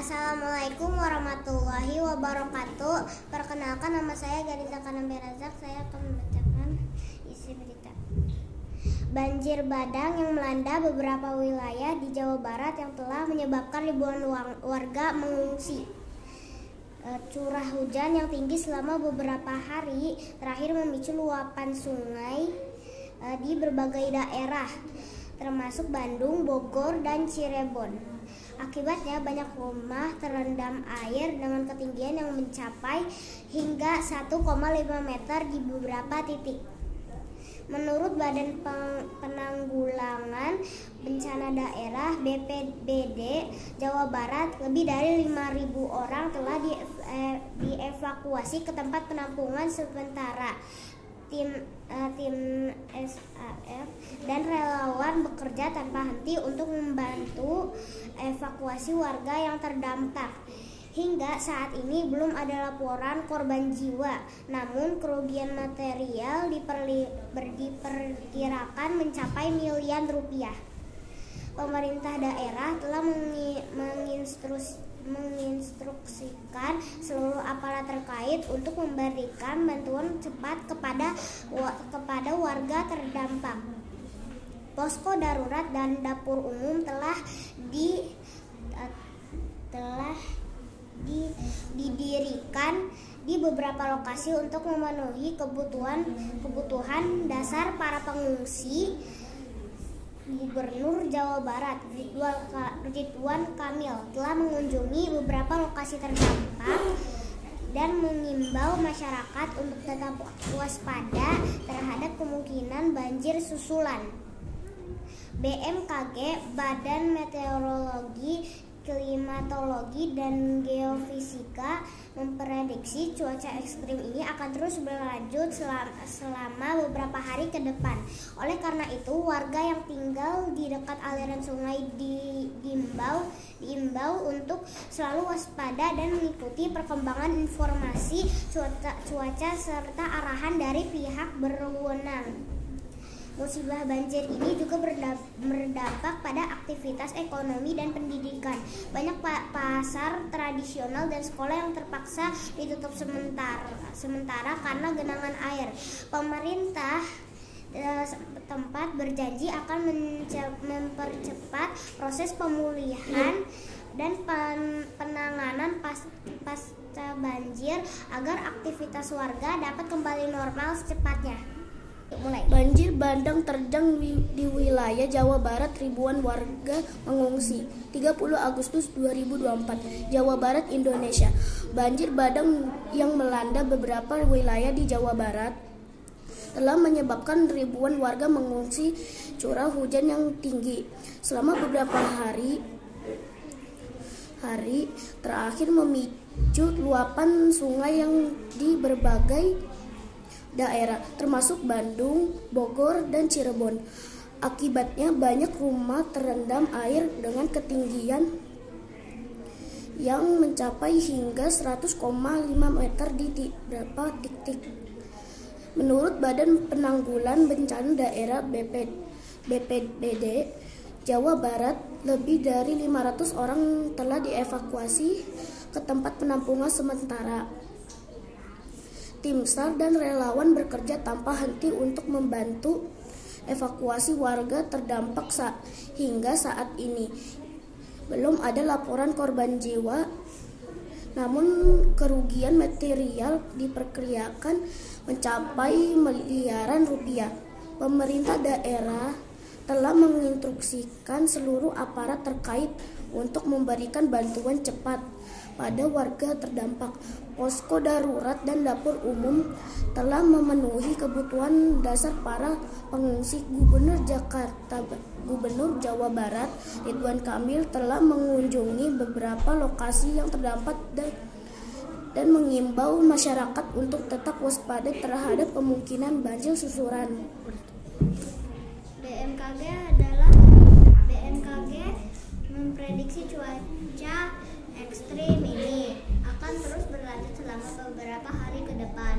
Assalamualaikum warahmatullahi wabarakatuh. Perkenalkan, nama saya Gariza Kanambe Razak. Saya akan membacakan isi berita. Banjir bandang yang melanda beberapa wilayah di Jawa Barat yang telah menyebabkan ribuan warga mengungsi. Curah hujan yang tinggi selama beberapa hari terakhir memicu luapan sungai di berbagai daerah, termasuk Bandung, Bogor, dan Cirebon. Akibatnya banyak rumah terendam air dengan ketinggian yang mencapai hingga 1,5 meter di beberapa titik. Menurut Badan Penanggulangan Bencana Daerah (BPBD) Jawa Barat, lebih dari 5.000 orang telah dievakuasi ke tempat penampungan sementara. Tim SAF dan relawan bekerja tanpa henti untuk membantu evakuasi warga yang terdampak. Hingga saat ini belum ada laporan korban jiwa, namun kerugian material diperkirakan mencapai miliaran rupiah. Pemerintah daerah telah menginstruksikan seluruh aparat terkait untuk memberikan bantuan cepat kepada warga terdampak. Posko darurat dan dapur umum telah didirikan di beberapa lokasi untuk memenuhi kebutuhan dasar para pengungsi. Gubernur Jawa Barat Ridwan Kamil telah mengunjungi beberapa lokasi terdampak dan mengimbau masyarakat untuk tetap waspada terhadap kemungkinan banjir susulan. BMKG, Badan Meteorologi, Klimatologi, dan Geofisika memprediksi cuaca ekstrim ini akan terus berlanjut selama beberapa hari ke depan. Oleh karena itu, warga yang tinggal di dekat aliran sungai diimbau untuk selalu waspada dan mengikuti perkembangan informasi cuaca serta arahan dari pihak berwenang. Musibah banjir ini juga berdampak pada aktivitas ekonomi dan pendidikan. Banyak pasar tradisional dan sekolah yang terpaksa ditutup sementara karena genangan air. Pemerintah tempat berjanji akan mempercepat proses pemulihan dan penanganan pasca banjir agar aktivitas warga dapat kembali normal secepatnya. Banjir bandang terjang di wilayah Jawa Barat, ribuan warga mengungsi. 30 Agustus 2024, Jawa Barat, Indonesia. Banjir bandang yang melanda beberapa wilayah di Jawa Barat telah menyebabkan ribuan warga mengungsi. Curah hujan yang tinggi selama beberapa hari terakhir memicu luapan sungai yang di berbagai daerah, termasuk Bandung, Bogor, dan Cirebon. Akibatnya banyak rumah terendam air dengan ketinggian yang mencapai hingga 100,5 meter di beberapa titik. Menurut Badan Penanggulangan Bencana Daerah (BPBD) Jawa Barat, lebih dari 500 orang telah dievakuasi ke tempat penampungan sementara. Tim SAR dan relawan bekerja tanpa henti untuk membantu evakuasi warga terdampak hingga saat ini. Belum ada laporan korban jiwa, namun kerugian material diperkirakan mencapai miliaran rupiah. Pemerintah daerah telah menginstruksikan seluruh aparat terkait untuk memberikan bantuan cepat pada warga terdampak. Posko darurat dan dapur umum telah memenuhi kebutuhan dasar para pengungsi. Gubernur Jawa Barat Ridwan Kamil telah mengunjungi beberapa lokasi yang terdampak dan mengimbau masyarakat untuk tetap waspada terhadap kemungkinan banjir susulan. BMKG memprediksi cuaca ekstrim ini akan terus berlanjut selama beberapa hari ke depan.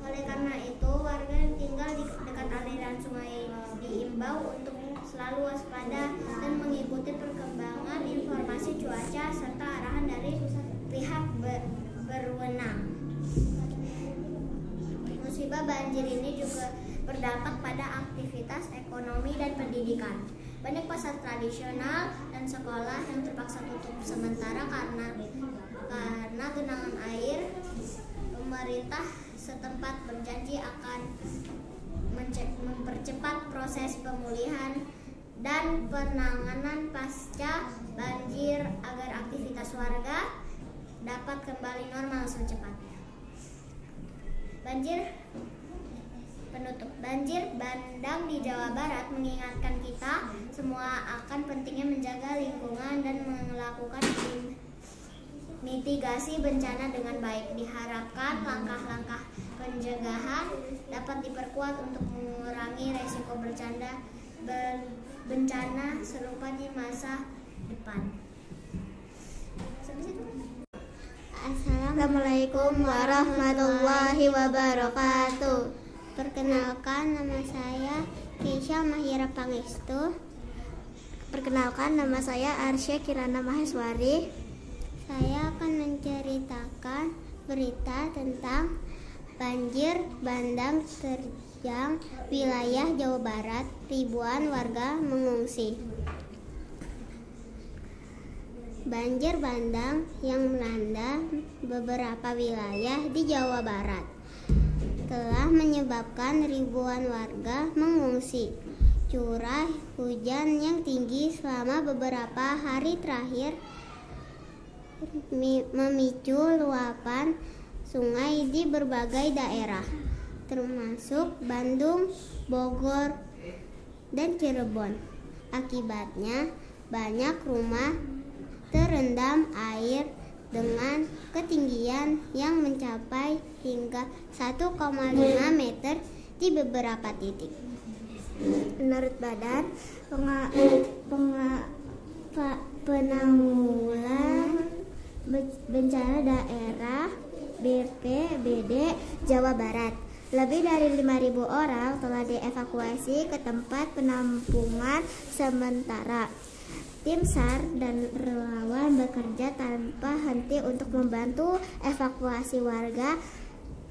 Oleh karena itu, warga yang tinggal di dekat aliran sungai diimbau untuk selalu waspada dan mengikuti perkembangan informasi cuaca cuaca serta arahan dari pihak berwenang. Musibah banjir ini juga berdampak pada aktivitas ekonomi dan pendidikan. Banyak pasar tradisional dan sekolah yang terpaksa tutup sementara karena genangan air. Pemerintah setempat berjanji akan mempercepat proses pemulihan dan penanganan pasca banjir agar aktivitas warga dapat kembali normal secepatnya. Banjir bandang di Jawa Barat mengingatkan kita semua akan pentingnya menjaga lingkungan dan melakukan mitigasi bencana dengan baik. Diharapkan langkah-langkah pencegahan dapat diperkuat untuk mengurangi resiko bencana serupa di masa depan. Assalamualaikum warahmatullahi wabarakatuh. Perkenalkan, nama saya Keisha Mahira Pangestu. Perkenalkan, nama saya Arsya Kirana Maheswari. Saya akan menceritakan berita tentang banjir bandang terjang wilayah Jawa Barat. Ribuan warga mengungsi. Banjir bandang yang melanda beberapa wilayah di Jawa Barat telah menyebabkan ribuan warga mengungsi. Curah hujan yang tinggi selama beberapa hari terakhir memicu luapan sungai di berbagai daerah, termasuk Bandung, Bogor, dan Cirebon. Akibatnya, banyak rumah terendam air dengan ketinggian yang mencapai hingga 1,5 meter di beberapa titik. Menurut Badan Penanggulangan Bencana Daerah BPBD Jawa Barat, lebih dari 5.000 orang telah dievakuasi ke tempat penampungan sementara. Tim SAR dan relawan bekerja tanpa henti untuk membantu evakuasi warga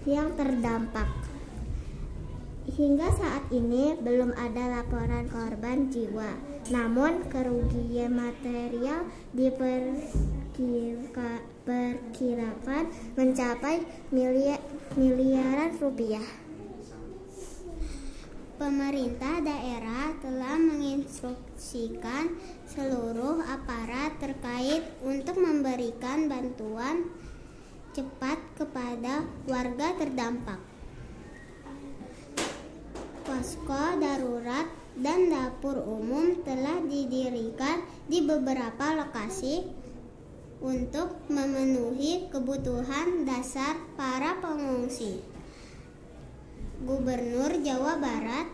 yang terdampak. Hingga saat ini belum ada laporan korban jiwa, namun kerugian material diperkirakan mencapai miliaran rupiah. Pemerintah daerah telah menginstruksikan seluruh aparat terkait untuk memberikan bantuan cepat kepada warga terdampak. Posko darurat dan dapur umum telah didirikan di beberapa lokasi untuk memenuhi kebutuhan dasar para pengungsi. Gubernur Jawa Barat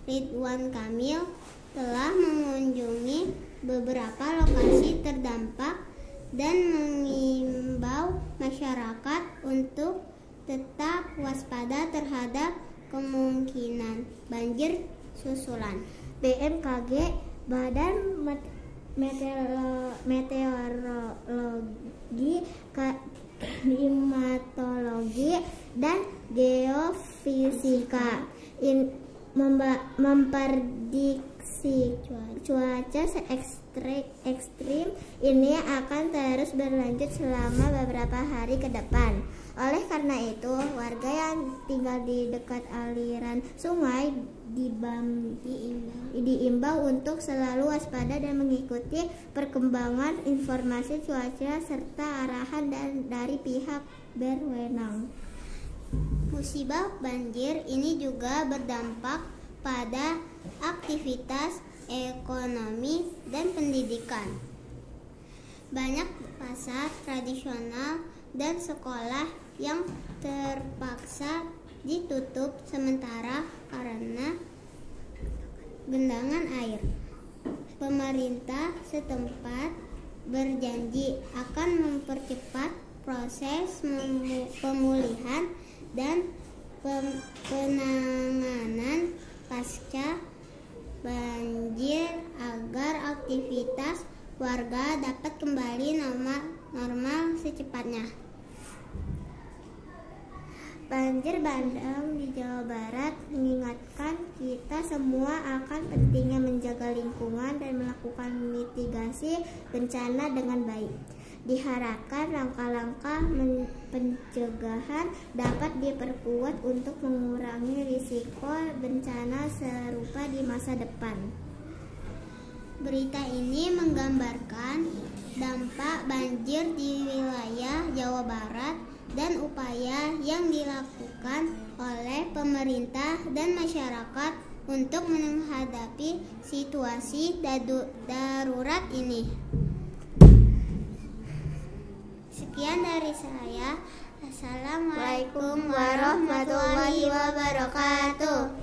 Ridwan Kamil telah mengunjungi beberapa lokasi terdampak dan mengimbau masyarakat untuk tetap waspada terhadap kemungkinan banjir susulan. BMKG, Badan Meteorologi, Klimatologi, dan Geofisika memprediksi cuaca ekstrim ini akan terus berlanjut selama beberapa hari ke depan. Oleh karena itu, warga yang tinggal di dekat aliran sungai diimbau untuk selalu waspada dan mengikuti perkembangan informasi cuaca serta arahan dari pihak berwenang. Musibah banjir ini juga berdampak pada aktivitas ekonomi dan pendidikan. Banyak pasar tradisional dan sekolah yang terpaksa ditutup sementara karena genangan air. Pemerintah setempat berjanji akan mempercepat proses pemulihan dan penanganan pasca banjir agar aktivitas warga dapat kembali normal secepatnya. Banjir bandang di Jawa Barat mengingatkan kita semua akan pentingnya menjaga lingkungan dan melakukan mitigasi bencana dengan baik. Diharapkan langkah-langkah pencegahan dapat diperkuat untuk mengurangi risiko bencana serupa di masa depan. Berita ini menggambarkan dampak banjir di wilayah Jawa Barat dan upaya yang dilakukan oleh pemerintah dan masyarakat untuk menghadapi situasi darurat ini. Sekian dari saya. Assalamualaikum warahmatullahi wabarakatuh.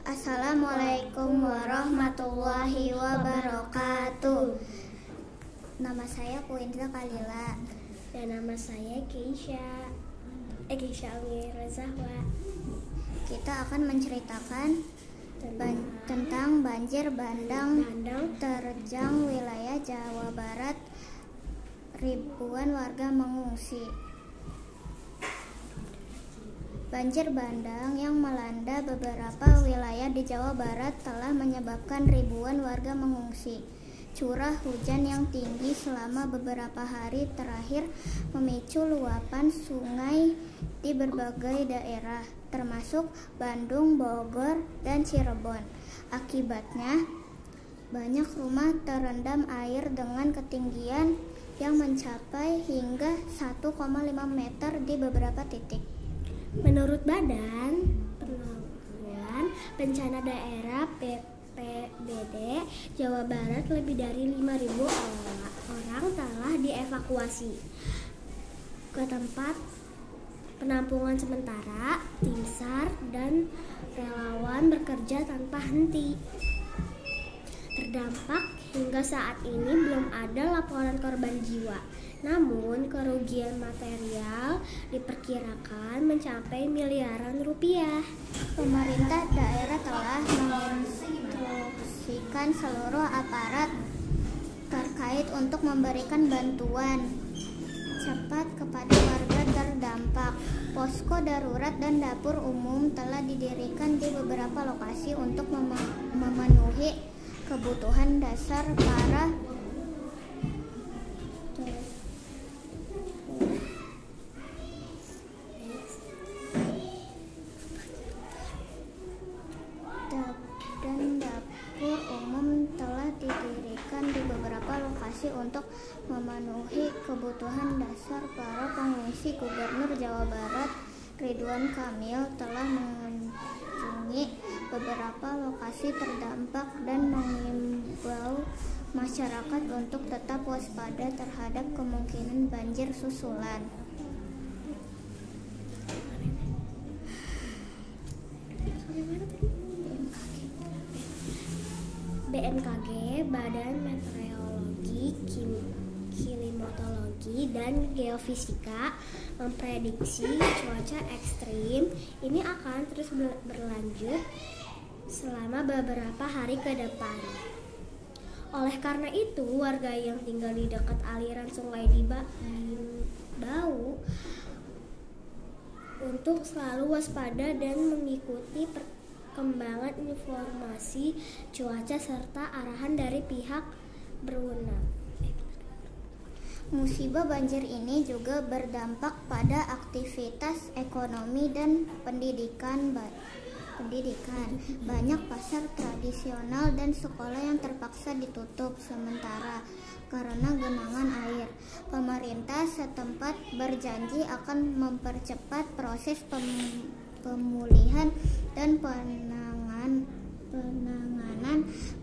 Assalamualaikum warahmatullahi wabarakatuh. Nama saya Puindra Kalila. Dan nama saya Keisha Amira Zahwa. Kita akan menceritakan tentang banjir bandang terjang wilayah Jawa Barat. Ribuan warga mengungsi. Banjir bandang yang melanda beberapa wilayah di Jawa Barat telah menyebabkan ribuan warga mengungsi. Curah hujan yang tinggi selama beberapa hari terakhir memicu luapan sungai di berbagai daerah, termasuk Bandung, Bogor, dan Cirebon. Akibatnya, banyak rumah terendam air dengan ketinggian yang mencapai hingga 1,5 meter di beberapa titik. Menurut Badan Penanggulangan Bencana Daerah BPBD Jawa Barat, lebih dari 5.000 orang telah dievakuasi ke tempat penampungan sementara. Tim SAR dan relawan bekerja tanpa henti. Terdampak hingga saat ini belum ada laporan korban jiwa. Namun kerugian material diperkirakan mencapai miliaran rupiah. Pemerintah daerah telah menginstruksikan seluruh aparat terkait untuk memberikan bantuan cepat kepada warga terdampak. Posko darurat dan dapur umum telah didirikan di beberapa lokasi untuk memenuhi kebutuhan dasar para dan dapur umum telah didirikan di beberapa lokasi untuk memenuhi kebutuhan dasar para pengungsi. Gubernur Jawa Barat Ridwan Kamil telah mengunjungi beberapa lokasi terdampak dan mengimbau masyarakat untuk tetap waspada terhadap kemungkinan banjir susulan. BMKG, Badan Meteorologi, Klimatologi, dan Geofisika memprediksi cuaca ekstrim ini akan terus berlanjut selama beberapa hari ke depan. Oleh karena itu, warga yang tinggal di dekat aliran sungai diimbau untuk selalu waspada dan mengikuti perkembangan informasi cuaca serta arahan dari pihak berwenang. Musibah banjir ini juga berdampak pada aktivitas ekonomi dan pendidikan. Banyak pasar tradisional dan sekolah yang terpaksa ditutup sementara karena genangan air. Pemerintah setempat berjanji akan mempercepat proses pemulihan dan penanganan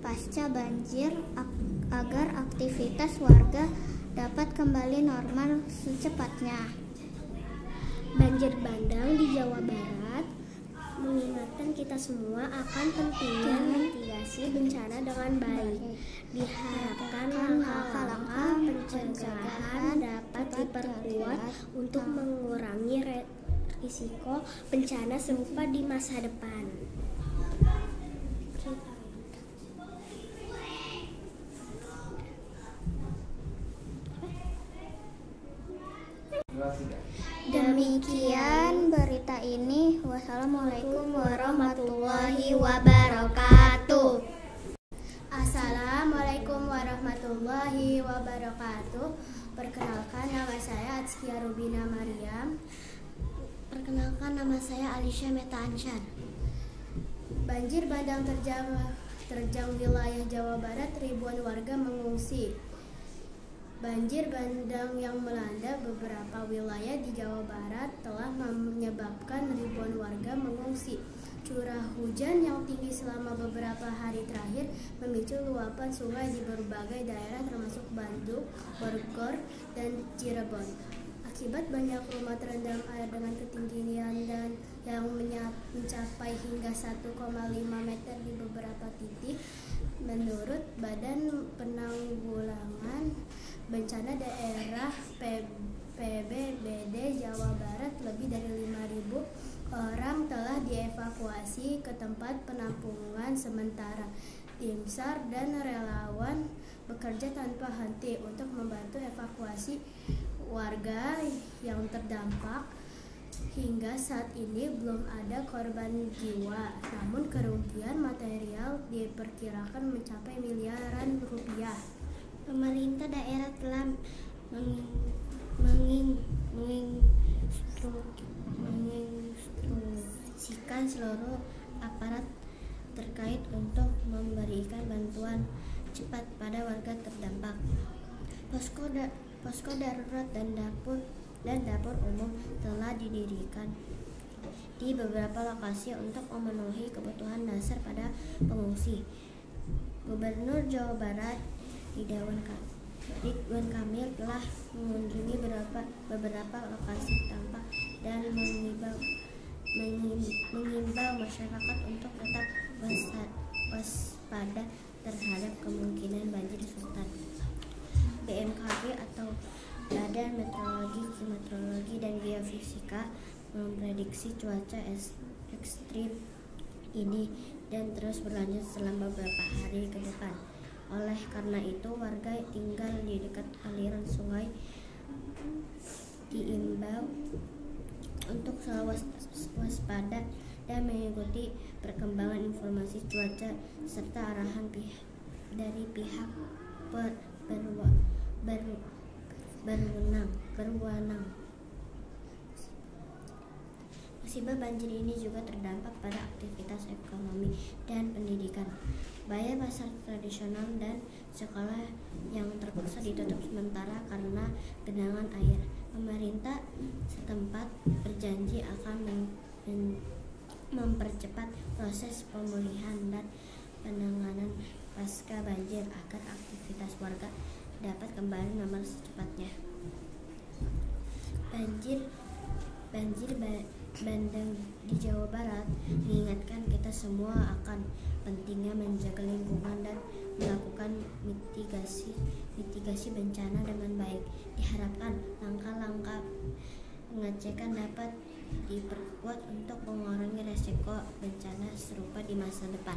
pasca banjir agar aktivitas warga dapat kembali normal secepatnya. Banjir bandang di Jawa Barat mengingatkan kita semua akan pentingnya mitigasi bencana dengan baik. Diharapkan langkah-langkah pencegahan dapat diperkuat untuk mengurangi risiko bencana serupa di masa depan. Demikian berita ini. Wassalamualaikum warahmatullahi wabarakatuh. Assalamualaikum warahmatullahi wabarakatuh. Perkenalkan, nama saya Atskia Rubina Mariam. Perkenalkan, nama saya Alisha Meta Ansyar. Banjir bandang terjang wilayah Jawa Barat, ribuan warga mengungsi. Banjir bandang yang melanda beberapa wilayah di Jawa Barat telah menyebabkan ribuan warga mengungsi. Curah hujan yang tinggi selama beberapa hari terakhir memicu luapan sungai di berbagai daerah termasuk Bandung, Bogor, dan Cirebon. Akibat banyak rumah terendam air dengan ketinggian dan yang mencapai hingga 1,5 meter di beberapa titik. Menurut Badan Penanggulangan Bencana Daerah PBBD Jawa Barat, lebih dari 5.000 orang telah dievakuasi ke tempat penampungan sementara. Tim SAR dan relawan bekerja tanpa henti untuk membantu evakuasi warga yang terdampak. Hingga saat ini belum ada korban jiwa, namun kerugian material diperkirakan mencapai miliaran rupiah. Pemerintah daerah telah menginstruksikan seluruh aparat terkait untuk memberikan bantuan cepat pada warga terdampak. Posko darurat dan dapur umum telah didirikan di beberapa lokasi untuk memenuhi kebutuhan dasar pada pengungsi. Gubernur Jawa Barat Ridwan Kamil telah mengunjungi beberapa lokasi terdampak dan mengimbau masyarakat untuk tetap waspada terhadap kemungkinan banjir susulan. BMKG atau Badan Meteorologi dan Geofisika memprediksi cuaca ekstrim ini dan terus berlanjut selama beberapa hari ke depan. Oleh karena itu, warga tinggal di dekat aliran sungai diimbau untuk selalu waspada dan mengikuti perkembangan informasi cuaca serta arahan dari pihak berwenang. Musibah banjir ini juga terdampak pada aktivitas ekonomi dan pendidikan. Banyak pasar tradisional dan sekolah yang terpaksa ditutup sementara karena genangan air. Pemerintah setempat berjanji akan mempercepat proses pemulihan dan penanganan pasca banjir agar aktivitas warga dapat kembali normal secepatnya. Banjir bandang di Jawa Barat mengingatkan kita semua akan pentingnya menjaga lingkungan dan melakukan mitigasi bencana dengan baik. Diharapkan langkah-langkah pengecekan dapat diperkuat untuk mengurangi resiko bencana serupa di masa depan.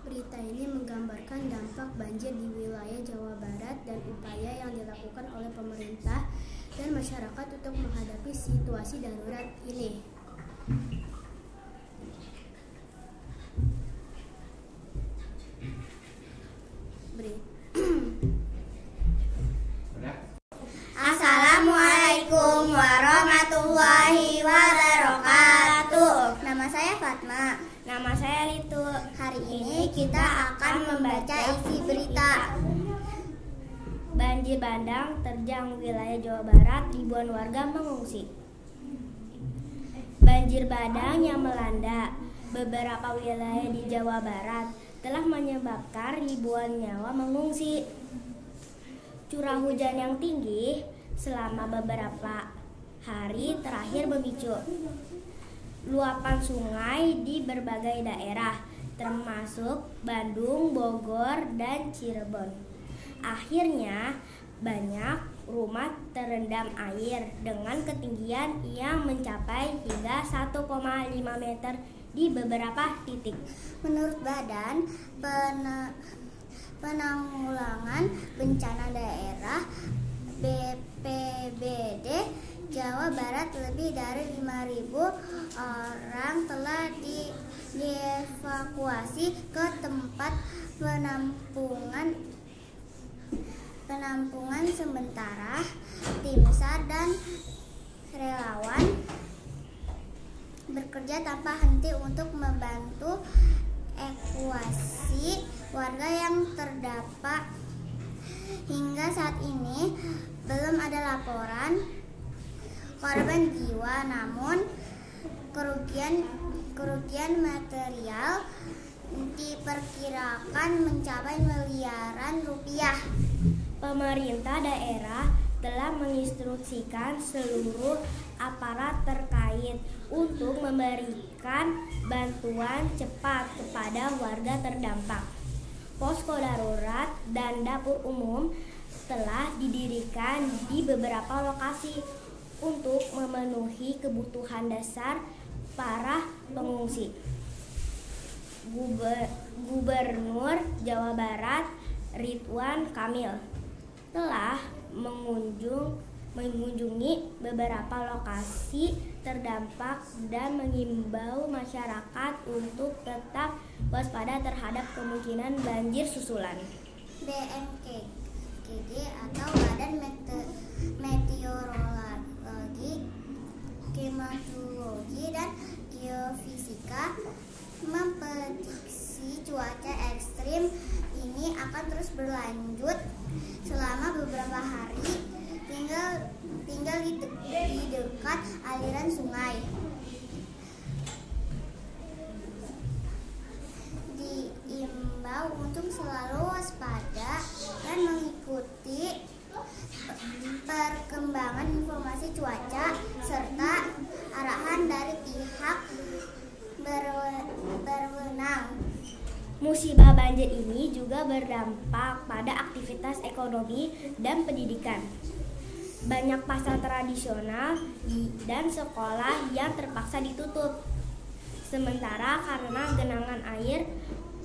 Berita ini menggambarkan dampak banjir di wilayah Jawa Barat dan upaya yang dilakukan oleh pemerintah dan masyarakat untuk menghadapi situasi darurat ini. Assalamualaikum warahmatullahi wabarakatuh. Nama saya Fatma. Nama saya Litu. Hari ini kita akan membaca isi berita. Banjir bandang terjang wilayah Jawa Barat, ribuan warga mengungsi. Banjir bandang yang melanda beberapa wilayah di Jawa Barat telah menyebabkan ribuan nyawa mengungsi. Curah hujan yang tinggi selama beberapa hari terakhir memicu luapan sungai di berbagai daerah, termasuk Bandung, Bogor, dan Cirebon. Akhirnya, banyak rumah terendam air dengan ketinggian yang mencapai hingga 1,5 meter di beberapa titik. Menurut Badan Penanggulangan Bencana Daerah lebih dari 5.000 orang telah dievakuasi ke tempat penampungan sementara. Tim SAR dan relawan bekerja tanpa henti untuk membantu evakuasi warga yang terdampak. Hingga saat ini belum ada laporan korban jiwa, namun kerugian material diperkirakan mencapai miliaran rupiah. Pemerintah daerah telah menginstruksikan seluruh aparat terkait untuk memberikan bantuan cepat kepada warga terdampak. Posko darurat dan dapur umum telah didirikan di beberapa lokasi untuk memenuhi kebutuhan dasar para pengungsi. Gubernur Jawa Barat Ridwan Kamil telah mengunjungi beberapa lokasi terdampak dan mengimbau masyarakat untuk tetap waspada terhadap kemungkinan banjir susulan. BMKG atau Badan Meteorologi, Klimatologi dan Geofisika memprediksi cuaca ekstrim ini akan terus berlanjut selama beberapa hari, tinggal di dekat aliran sungai. Diimbau untuk selalu waspada dan mengikuti perkembangan informasi cuaca serta arahan dari pihak berwenang. Musibah banjir ini juga berdampak pada aktivitas ekonomi dan pendidikan. Banyak pasar tradisional dan sekolah yang terpaksa ditutup. Sementara karena genangan air,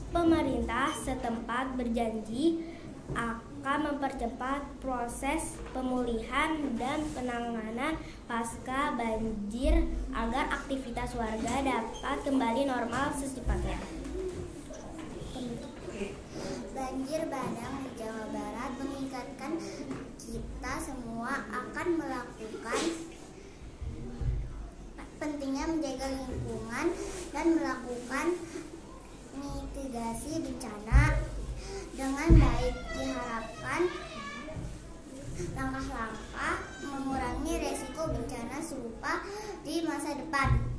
pemerintah setempat berjanji akan mempercepat proses pemulihan dan penanganan pasca banjir agar aktivitas warga dapat kembali normal secepatnya. Banjir bandang di Jawa Barat mengingatkan kita semua akan melakukan pentingnya menjaga lingkungan dan melakukan mitigasi bencana dengan baik. Diharapkan langkah-langkah mengurangi resiko bencana serupa di masa depan.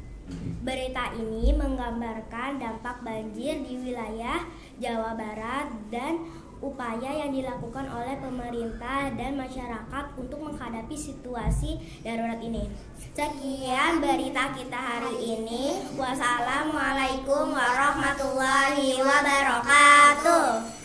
Berita ini menggambarkan dampak banjir di wilayah Jawa Barat dan upaya yang dilakukan oleh pemerintah dan masyarakat untuk menghadapi situasi darurat ini. Sekian berita kita hari ini. Wassalamualaikum warahmatullahi wabarakatuh.